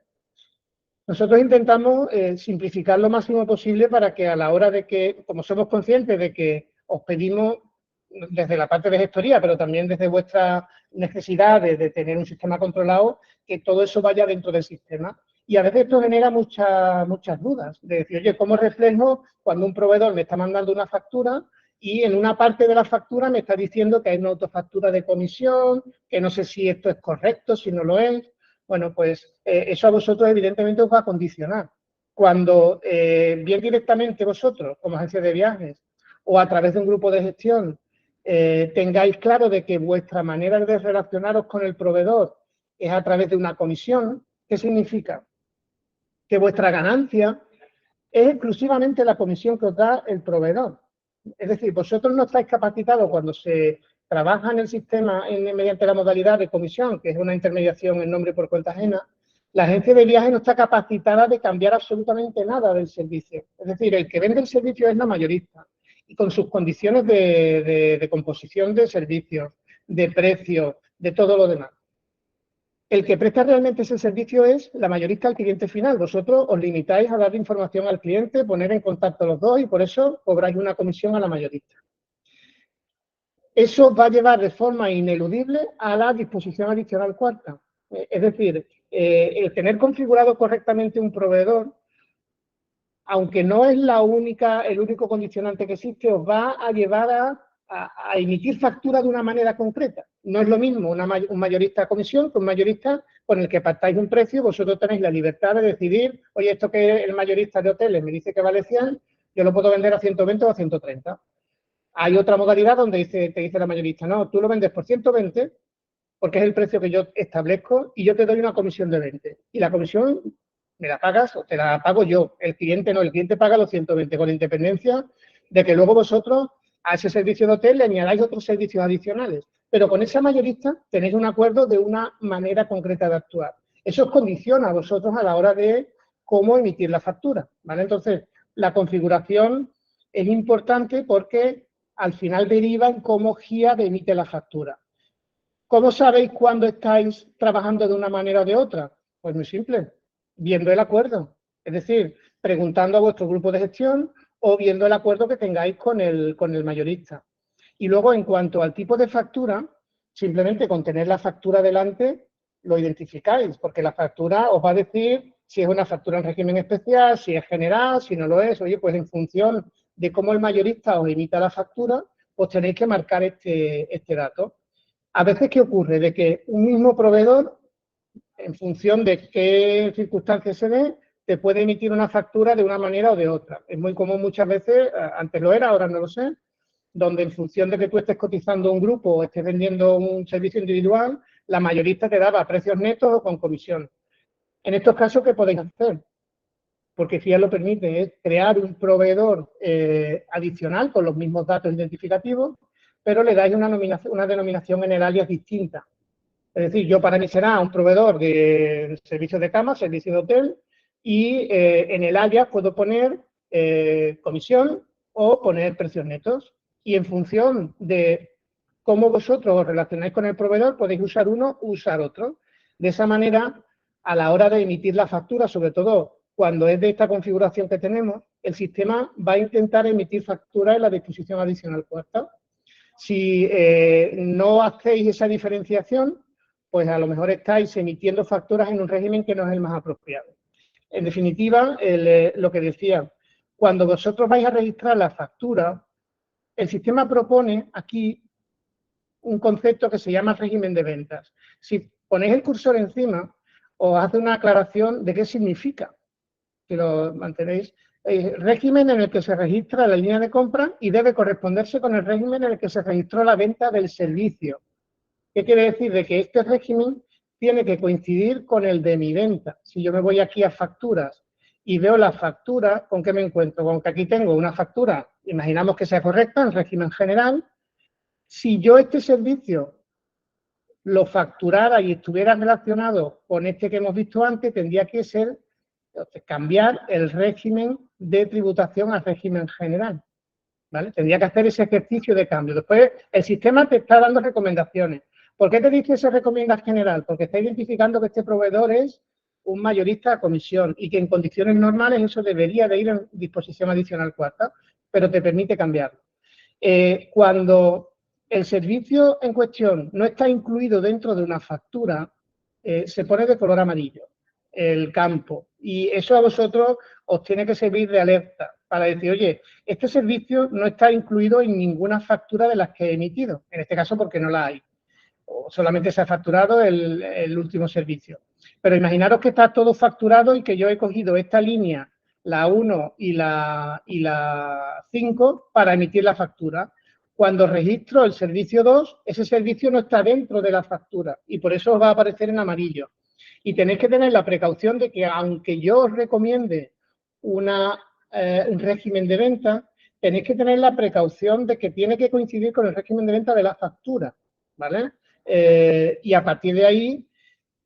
Speaker 1: Nosotros intentamos simplificar lo máximo posible para que a la hora de que, como somos conscientes de que os pedimos desde la parte de gestoría, pero también desde vuestra necesidad de tener un sistema controlado, que todo eso vaya dentro del sistema. Y a veces esto genera muchas dudas, de decir, oye, ¿cómo reflejo cuando un proveedor me está mandando una factura y en una parte de la factura me está diciendo que hay una autofactura de comisión, que no sé si esto es correcto, si no lo es? Bueno, pues eso a vosotros evidentemente os va a condicionar. Cuando bien directamente vosotros, como agencia de viajes, o a través de un grupo de gestión, tengáis claro de que vuestra manera de relacionaros con el proveedor es a través de una comisión, ¿qué significa? Que vuestra ganancia es exclusivamente la comisión que os da el proveedor. Es decir, vosotros no estáis capacitados cuando se trabaja en el sistema mediante la modalidad de comisión, que es una intermediación en nombre por cuenta ajena. La agencia de viajes no está capacitada de cambiar absolutamente nada del servicio. Es decir, el que vende el servicio es la mayorista. con sus condiciones de composición de servicios, de precio, de todo lo demás. El que presta realmente ese servicio es la mayorista al cliente final. Vosotros os limitáis a dar información al cliente, poner en contacto a los dos y por eso cobráis una comisión a la mayorista. Eso va a llevar de forma ineludible a la disposición adicional cuarta. Es decir, el tener configurado correctamente un proveedor, aunque no es el único condicionante que existe, os va a llevar a emitir factura de una manera concreta. No es lo mismo un mayorista a comisión que un mayorista con el que pactáis un precio. Vosotros tenéis la libertad de decidir, oye, esto que el mayorista de hoteles me dice que vale 100, yo lo puedo vender a 120 o a 130. Hay otra modalidad donde te dice la mayorista, no, tú lo vendes por 120 porque es el precio que yo establezco y yo te doy una comisión de 20. Y la comisión me la pagas o te la pago yo. El cliente no, el cliente paga los 120 con independencia de que luego vosotros a ese servicio de hotel le añadáis otros servicios adicionales. Pero con esa mayorista tenéis un acuerdo de una manera concreta de actuar. Eso os condiciona a vosotros a la hora de cómo emitir la factura, ¿vale? Entonces, la configuración es importante porque al final deriva en cómo GIA emite la factura. ¿Cómo sabéis cuándo estáis trabajando de una manera o de otra? Pues muy simple, viendo el acuerdo. Es decir, preguntando a vuestro grupo de gestión o viendo el acuerdo que tengáis con el mayorista. Y luego, en cuanto al tipo de factura, simplemente con tener la factura delante lo identificáis, porque la factura os va a decir si es una factura en régimen especial, si es general, si no lo es. Oye, pues en función de cómo el mayorista os emita la factura, pues tenéis que marcar este dato. A veces, ¿qué ocurre? De que un mismo proveedor, en función de qué circunstancias se dé, te puede emitir una factura de una manera o de otra. Es muy común muchas veces, antes lo era, ahora no lo sé, donde en función de que tú estés cotizando un grupo o estés vendiendo un servicio individual, la mayorista te daba precios netos o con comisión. En estos casos, ¿qué podéis hacer? Porque FIA lo permite, es crear un proveedor adicional con los mismos datos identificativos, pero le dais una denominación en el alias distinta. Es decir, yo para mí será un proveedor de servicios de cama, servicio de hotel, y en el alias puedo poner comisión o poner precios netos. Y en función de cómo vosotros os relacionáis con el proveedor, podéis usar uno u usar otro. De esa manera, a la hora de emitir la factura, sobre todo cuando es de esta configuración que tenemos, el sistema va a intentar emitir factura en la disposición adicional cuarta. Si no hacéis esa diferenciación, pues a lo mejor estáis emitiendo facturas en un régimen que no es el más apropiado. En definitiva, lo que decía, cuando vosotros vais a registrar la factura, el sistema propone aquí un concepto que se llama régimen de ventas. Si ponéis el cursor encima, os hace una aclaración de qué significa, que lo mantenéis. Régimen en el que se registra la línea de compra y debe corresponderse con el régimen en el que se registró la venta del servicio. ¿Qué quiere decir? De que este régimen tiene que coincidir con el de mi venta. Si yo me voy aquí a facturas y veo la factura, ¿con qué me encuentro? Con que aquí tengo una factura, imaginamos que sea correcta, en régimen general. Si yo este servicio lo facturara y estuviera relacionado con este que hemos visto antes, tendría que ser cambiar el régimen de tributación al régimen general, ¿vale? Tendría que hacer ese ejercicio de cambio. Después, el sistema te está dando recomendaciones. ¿Por qué te dice esa recomendación general? Porque está identificando que este proveedor es un mayorista a comisión y que en condiciones normales eso debería de ir en disposición adicional cuarta, pero te permite cambiarlo. Cuando el servicio en cuestión no está incluido dentro de una factura, se pone de color amarillo el campo y eso a vosotros os tiene que servir de alerta para decir, oye, este servicio no está incluido en ninguna factura de las que he emitido, en este caso porque no la hay, o solamente se ha facturado el último servicio. Pero imaginaros que está todo facturado y que yo he cogido esta línea, la 1 y la 5, para emitir la factura. Cuando registro el servicio 2, ese servicio no está dentro de la factura y por eso os va a aparecer en amarillo. Y tenéis que tener la precaución de que, aunque yo os recomiende un régimen de venta, tenéis que tener la precaución de que tiene que coincidir con el régimen de venta de la factura, ¿vale? Y a partir de ahí,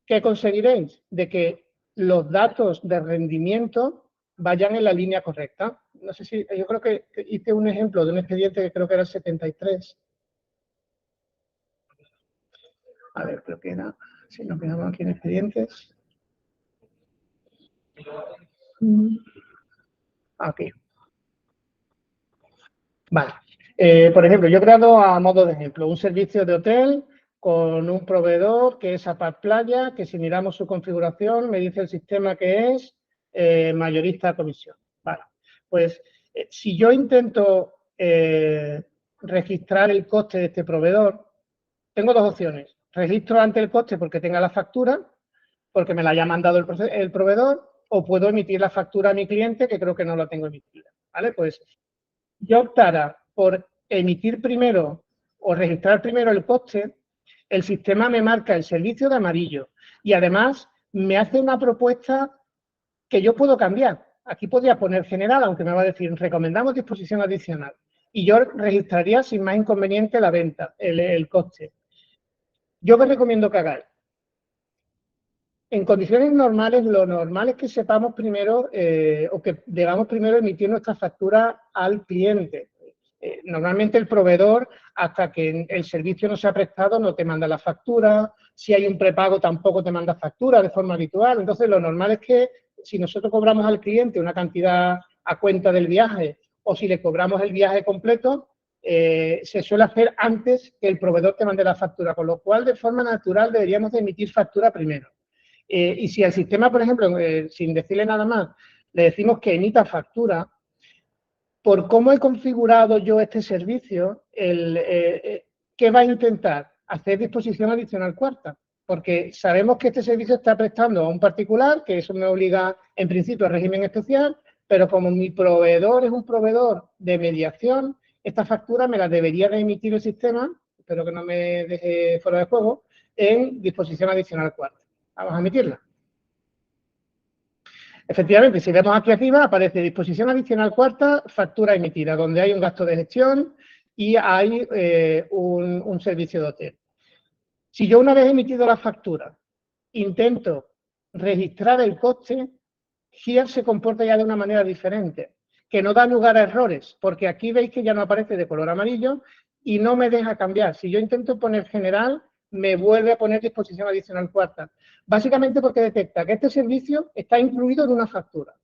Speaker 1: ¿qué conseguiréis? De que los datos de rendimiento vayan en la línea correcta. no sé si, yo creo que hice un ejemplo de un expediente que creo que era el 73. A ver, creo que era, si nos quedamos aquí en expedientes. Aquí. Vale. Por ejemplo, yo he creado a modo de ejemplo un servicio de hotel con un proveedor que es Apart Playa, que si miramos su configuración me dice el sistema que es mayorista a comisión. Vale. Pues si yo intento registrar el coste de este proveedor, tengo dos opciones. Registro ante el coste porque tenga la factura, porque me la haya mandado el proveedor, o puedo emitir la factura a mi cliente, que creo que no la tengo emitida. ¿Vale? Pues yo optara por emitir primero o registrar primero el coste, el sistema me marca el servicio de amarillo y además me hace una propuesta que yo puedo cambiar. Aquí podría poner general, aunque me va a decir recomendamos disposición adicional. Y yo registraría sin más inconveniente la venta, el coste. ¿Yo qué recomiendo que hagáis? En condiciones normales, lo normal es que sepamos primero o que debamos primero emitir nuestra factura al cliente. Normalmente el proveedor, hasta que el servicio no se ha prestado, no te manda la factura. Si hay un prepago, tampoco te manda factura de forma habitual. Entonces, lo normal es que si nosotros cobramos al cliente una cantidad a cuenta del viaje o si le cobramos el viaje completo, se suele hacer antes que el proveedor te mande la factura, con lo cual, de forma natural, deberíamos de emitir factura primero. Y si al sistema, por ejemplo, sin decirle nada más, le decimos que emita factura, por cómo he configurado yo este servicio, ¿qué va a intentar? Hacer disposición adicional cuarta, porque sabemos que este servicio está prestando a un particular, que eso me obliga en principio a régimen especial, pero como mi proveedor es un proveedor de mediación, esta factura me la debería de emitir el sistema, espero que no me deje fuera de juego, en disposición adicional cuarta. Vamos a emitirla. Efectivamente, si vemos aquí arriba, aparece disposición adicional cuarta, factura emitida, donde hay un gasto de gestión y hay un servicio de hotel. Si yo una vez emitido la factura intento registrar el coste, GIA se comporta ya de una manera diferente, que no da lugar a errores, porque aquí veis que ya no aparece de color amarillo y no me deja cambiar. Si yo intento poner general, me vuelve a poner disposición adicional cuarta. Básicamente porque detecta que este servicio está incluido en una factura.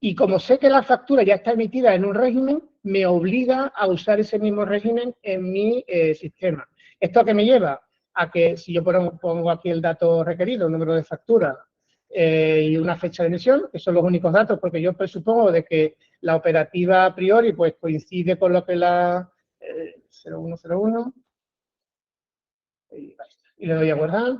Speaker 1: Y como sé que la factura ya está emitida en un régimen, me obliga a usar ese mismo régimen en mi sistema. ¿Esto a qué me lleva? A que si yo pongo aquí el dato requerido, el número de factura y una fecha de emisión, que son los únicos datos, porque yo presupongo de que la operativa a priori pues coincide con lo que la 0101 y le doy a guardar.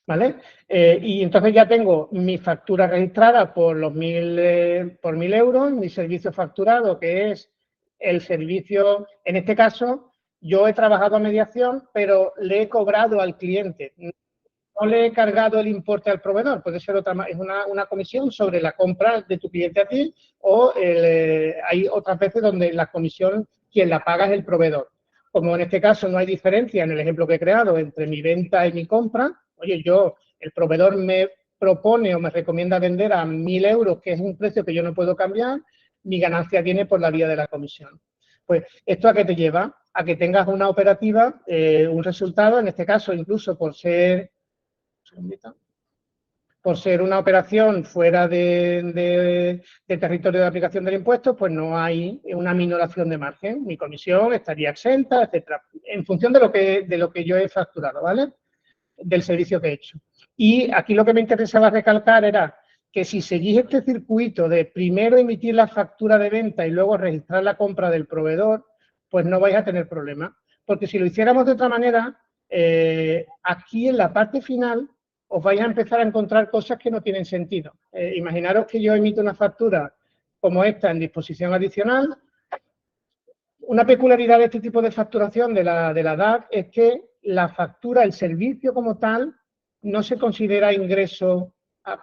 Speaker 1: ¿Vale? Y entonces ya tengo mi factura registrada por los 1.000 euros, mi servicio facturado, que es el servicio, en este caso, yo he trabajado a mediación, pero le he cobrado al cliente. No le he cargado el importe al proveedor, puede ser es una comisión sobre la compra de tu cliente a ti o hay otras veces donde la comisión quien la paga es el proveedor. Como en este caso no hay diferencia en el ejemplo que he creado entre mi venta y mi compra, oye, el proveedor me propone o me recomienda vender a 1.000 euros, que es un precio que yo no puedo cambiar, mi ganancia viene por la vía de la comisión. Pues, ¿esto a qué te lleva? A que tengas una operativa, un resultado, en este caso incluso por ser una operación fuera del territorio de aplicación del impuesto, pues no hay una minoración de margen. Mi comisión estaría exenta, etcétera, en función de lo que yo he facturado, ¿vale? Del servicio que he hecho. Y aquí lo que me interesaba recalcar era que si seguís este circuito de primero emitir la factura de venta y luego registrar la compra del proveedor, pues no vais a tener problema. Porque si lo hiciéramos de otra manera, aquí en la parte final os vais a empezar a encontrar cosas que no tienen sentido. Imaginaros que yo emito una factura como esta en disposición adicional. Una peculiaridad de este tipo de facturación de la DAC es que la factura, el servicio como tal, no se considera ingreso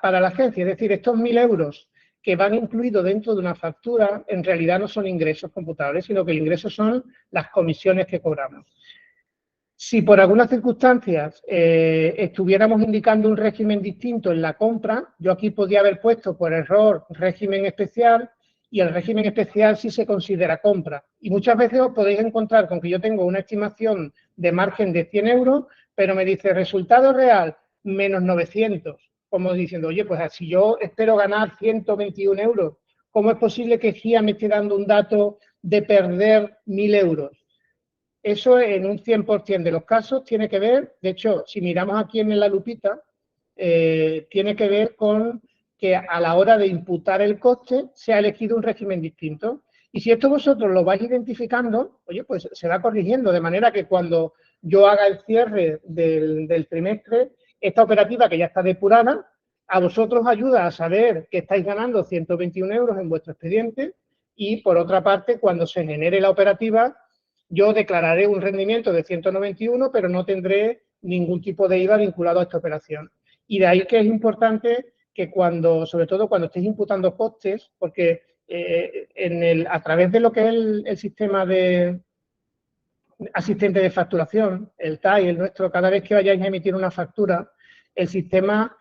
Speaker 1: para la agencia. Es decir, estos 1.000 euros que van incluidos dentro de una factura, en realidad no son ingresos computables, sino que el ingreso son las comisiones que cobramos. Si por algunas circunstancias estuviéramos indicando un régimen distinto en la compra, yo aquí podría haber puesto por error régimen especial y el régimen especial sí se considera compra. Y muchas veces os podéis encontrar con que yo tengo una estimación de margen de 100 euros, pero me dice resultado real menos 900. Como diciendo, oye, pues si yo espero ganar 121 euros, ¿cómo es posible que GIA me esté dando un dato de perder 1.000 euros? Eso en un 100% de los casos tiene que ver, de hecho, si miramos aquí en la lupita, tiene que ver con que a la hora de imputar el coste se ha elegido un régimen distinto. Y si esto vosotros lo vais identificando, oye, pues se va corrigiendo, de manera que cuando yo haga el cierre del trimestre, esta operativa que ya está depurada, a vosotros ayuda a saber que estáis ganando 121 euros en vuestro expediente y, por otra parte, cuando se genere la operativa, yo declararé un rendimiento de 191, pero no tendré ningún tipo de IVA vinculado a esta operación. Y de ahí que es importante que sobre todo cuando estéis imputando costes, porque a través de lo que es el sistema de asistente de facturación, el TAI, el nuestro, cada vez que vayáis a emitir una factura, el sistema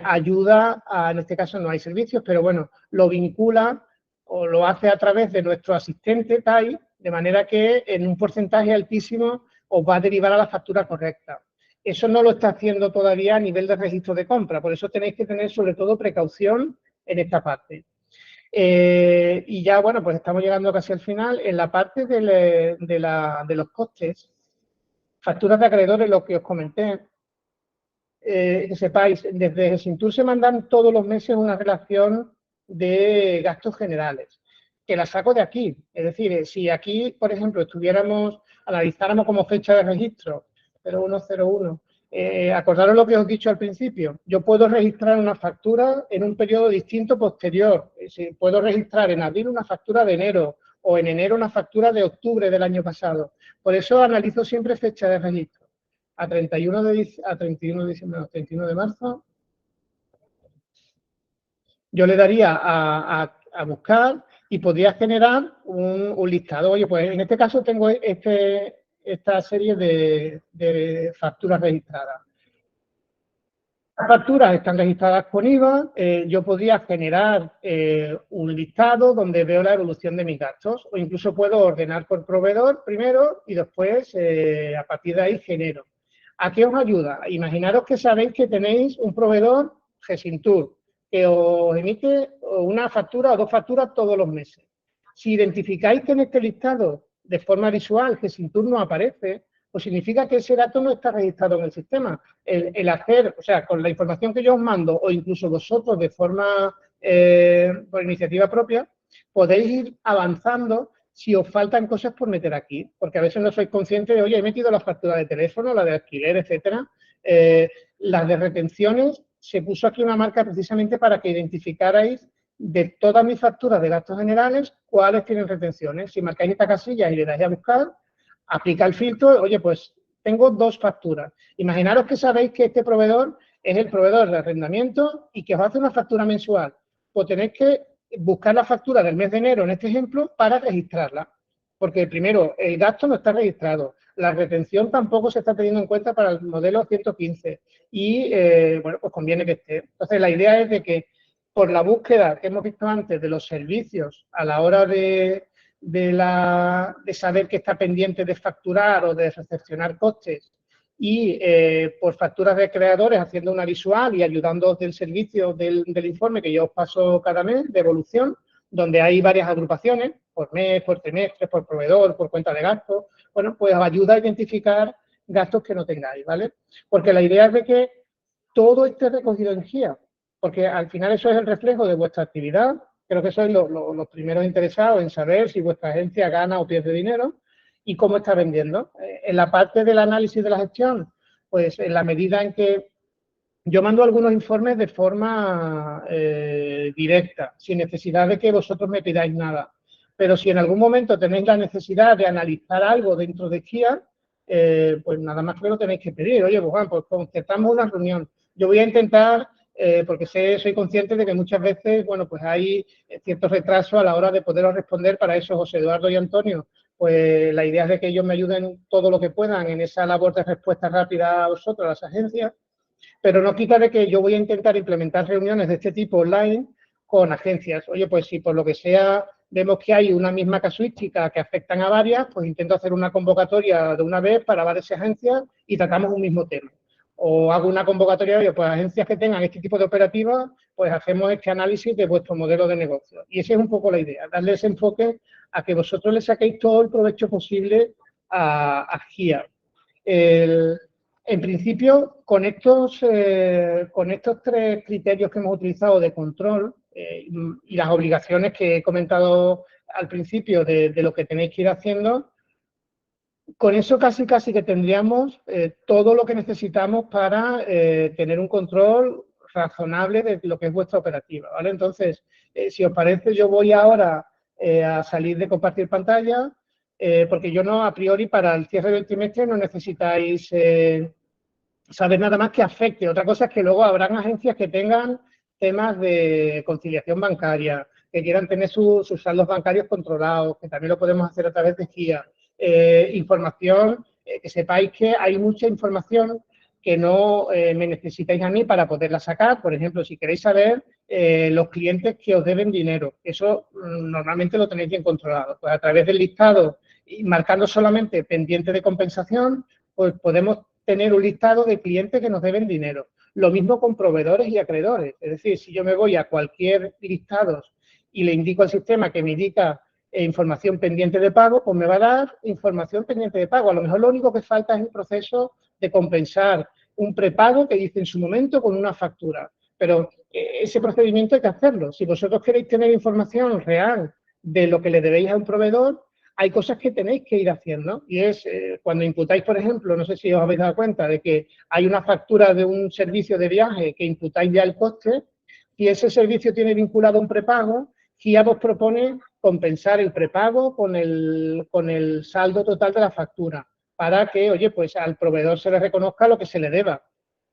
Speaker 1: ayuda en este caso no hay servicios, pero bueno, lo vincula o lo hace a través de nuestro asistente TAI, de manera que en un porcentaje altísimo os va a derivar a la factura correcta. Eso no lo está haciendo todavía a nivel de registro de compra, por eso tenéis que tener sobre todo precaución en esta parte. Y ya, bueno, pues estamos llegando casi al final. En la parte de los costes, facturas de acreedores, lo que os comenté, que sepáis, desde Gesintur se mandan todos los meses una relación de gastos generales, que la saco de aquí. Es decir, si aquí, por ejemplo, analizáramos como fecha de registro 0101, acordaros lo que os he dicho al principio, yo puedo registrar una factura en un periodo distinto posterior. Puedo registrar en abril una factura de enero o en enero una factura de octubre del año pasado. Por eso analizo siempre fecha de registro. A 31 de diciembre, no, 31 de marzo, yo le daría a buscar y podría generar un listado. Oye, pues en este caso tengo esta serie de facturas registradas. Las facturas están registradas con IVA, yo podría generar un listado donde veo la evolución de mis gastos o incluso puedo ordenar por proveedor primero y después a partir de ahí genero. ¿A qué os ayuda? Imaginaros que sabéis que tenéis un proveedor Gesintur que os emite una factura o dos facturas todos los meses. Si identificáis que en este listado de forma visual Gesintur no aparece, pues significa que ese dato no está registrado en el sistema. El hacer, o sea, con la información que yo os mando o incluso vosotros de forma, por iniciativa propia, podéis ir avanzando si os faltan cosas por meter aquí, porque a veces no sois conscientes de, oye, he metido la factura de teléfono, la de alquiler, etcétera. Las de retenciones, se puso aquí una marca precisamente para que identificarais de todas mis facturas de gastos generales cuáles tienen retenciones. Si marcáis esta casilla y le dais a buscar, aplica el filtro, oye, pues tengo dos facturas. Imaginaros que sabéis que este proveedor es el proveedor de arrendamiento y que os hace una factura mensual. Pues tenéis que buscar la factura del mes de enero, en este ejemplo, para registrarla. Porque primero, el gasto no está registrado. La retención tampoco se está teniendo en cuenta para el modelo 115. Y, bueno, pues conviene que esté. Entonces, la idea es de que por la búsqueda que hemos visto antes de los servicios a la hora de saber que está pendiente de facturar o de recepcionar costes y por facturas de creadores haciendo una visual y ayudándoos del servicio del informe que yo os paso cada mes de evolución, donde hay varias agrupaciones, por mes, por trimestre, por proveedor, por cuenta de gastos, bueno, pues os ayuda a identificar gastos que no tengáis, ¿vale? Porque la idea es de que todo esté recogido en GIA, porque al final eso es el reflejo de vuestra actividad. Creo que sois los primeros interesados en saber si vuestra agencia gana o pierde dinero y cómo está vendiendo. En la parte del análisis de la gestión, pues en la medida en que yo mando algunos informes de forma directa, sin necesidad de que vosotros me pidáis nada. Pero si en algún momento tenéis la necesidad de analizar algo dentro de GIA, pues nada más que lo tenéis que pedir. Oye, pues, bueno, pues concertamos una reunión. Yo voy a intentar, porque soy consciente de que muchas veces, bueno, pues hay cierto retraso a la hora de poderos responder. Para eso José Eduardo y Antonio pues la idea es de que ellos me ayuden todo lo que puedan en esa labor de respuesta rápida a vosotros, a las agencias, pero no quita de que yo voy a intentar implementar reuniones de este tipo online con agencias. Oye, pues si por lo que sea vemos que hay una misma casuística que afectan a varias, pues intento hacer una convocatoria de una vez para varias agencias y tratamos un mismo tema. O hago una convocatoria de pues agencias que tengan este tipo de operativas, pues hacemos este análisis de vuestro modelo de negocio. Y esa es un poco la idea, darle ese enfoque a que vosotros le saquéis todo el provecho posible a GIA. En principio, con estos 3 criterios que hemos utilizado de control y las obligaciones que he comentado al principio de lo que tenéis que ir haciendo, con eso casi que tendríamos todo lo que necesitamos para tener un control razonable de lo que es vuestra operativa, ¿vale? Entonces, si os parece, yo voy ahora a salir de compartir pantalla, porque yo no, a priori, para el cierre del trimestre no necesitáis saber nada más que afecte. Otra cosa es que luego habrán agencias que tengan temas de conciliación bancaria, que quieran tener sus saldos bancarios controlados, que también lo podemos hacer a través de GIA. Información, que sepáis que hay mucha información que no me necesitáis a mí para poderla sacar. Por ejemplo, si queréis saber los clientes que os deben dinero, eso normalmente lo tenéis bien controlado. Pues a través del listado y marcando solamente pendiente de compensación, pues podemos tener un listado de clientes que nos deben dinero. Lo mismo con proveedores y acreedores. Es decir, si yo me voy a cualquier listado y le indico al sistema que me indica información pendiente de pago, pues me va a dar información pendiente de pago. A lo mejor lo único que falta es el proceso de compensar un prepago que dice en su momento con una factura. Pero ese procedimiento hay que hacerlo. Si vosotros queréis tener información real de lo que le debéis a un proveedor, hay cosas que tenéis que ir haciendo. Y es cuando imputáis, por ejemplo, no sé si os habéis dado cuenta de que hay una factura de un servicio de viaje que imputáis ya el coste, y ese servicio tiene vinculado un prepago, GIA vos propone compensar el prepago con el saldo total de la factura para que, oye, pues al proveedor se le reconozca lo que se le deba.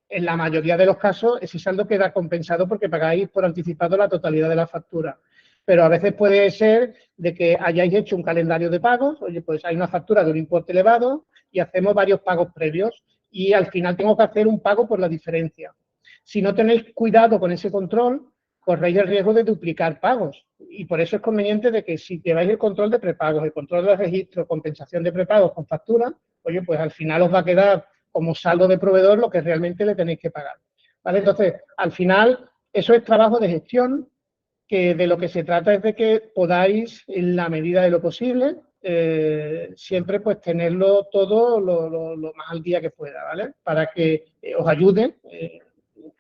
Speaker 1: En la mayoría de los casos, ese saldo queda compensado porque pagáis por anticipado la totalidad de la factura. Pero a veces puede ser de que hayáis hecho un calendario de pagos, oye, pues hay una factura de un importe elevado y hacemos varios pagos previos y al final tengo que hacer un pago por la diferencia. Si no tenéis cuidado con ese control, corréis el riesgo de duplicar pagos. Y por eso es conveniente de que si lleváis el control de prepagos, el control de registro, compensación de prepagos con factura, oye, pues al final os va a quedar como saldo de proveedor lo que realmente le tenéis que pagar. ¿Vale? Entonces, al final, eso es trabajo de gestión, que de lo que se trata es de que podáis, en la medida de lo posible, siempre pues tenerlo todo lo más al día que pueda, ¿vale? Para que os ayude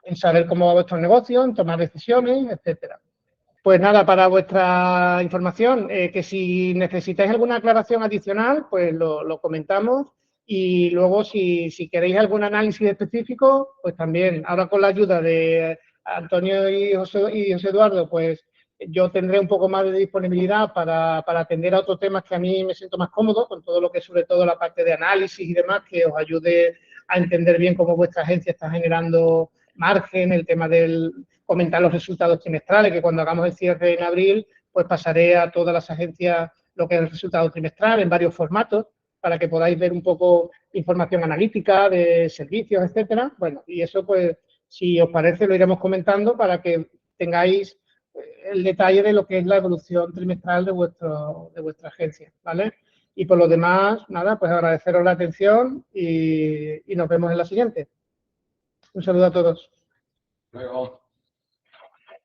Speaker 1: en saber cómo va vuestro negocio, en tomar decisiones, etcétera. Pues nada, para vuestra información, que si necesitáis alguna aclaración adicional, pues lo comentamos y luego si queréis algún análisis específico, pues también, ahora con la ayuda de Antonio y José Eduardo, pues yo tendré un poco más de disponibilidad para atender a otros temas que a mí me siento más cómodo, con todo lo que es sobre todo la parte de análisis y demás, que os ayude a entender bien cómo vuestra agencia está generando margen, el tema del comentar los resultados trimestrales, que cuando hagamos el cierre en abril, pues pasaré a todas las agencias lo que es el resultado trimestral en varios formatos para que podáis ver un poco información analítica de servicios, etcétera. Bueno, y eso, pues, si os parece, lo iremos comentando para que tengáis el detalle de lo que es la evolución trimestral de vuestra agencia, ¿vale? Y por lo demás, nada, pues agradeceros la atención y nos vemos en la siguiente. Un saludo a todos.
Speaker 2: Luego.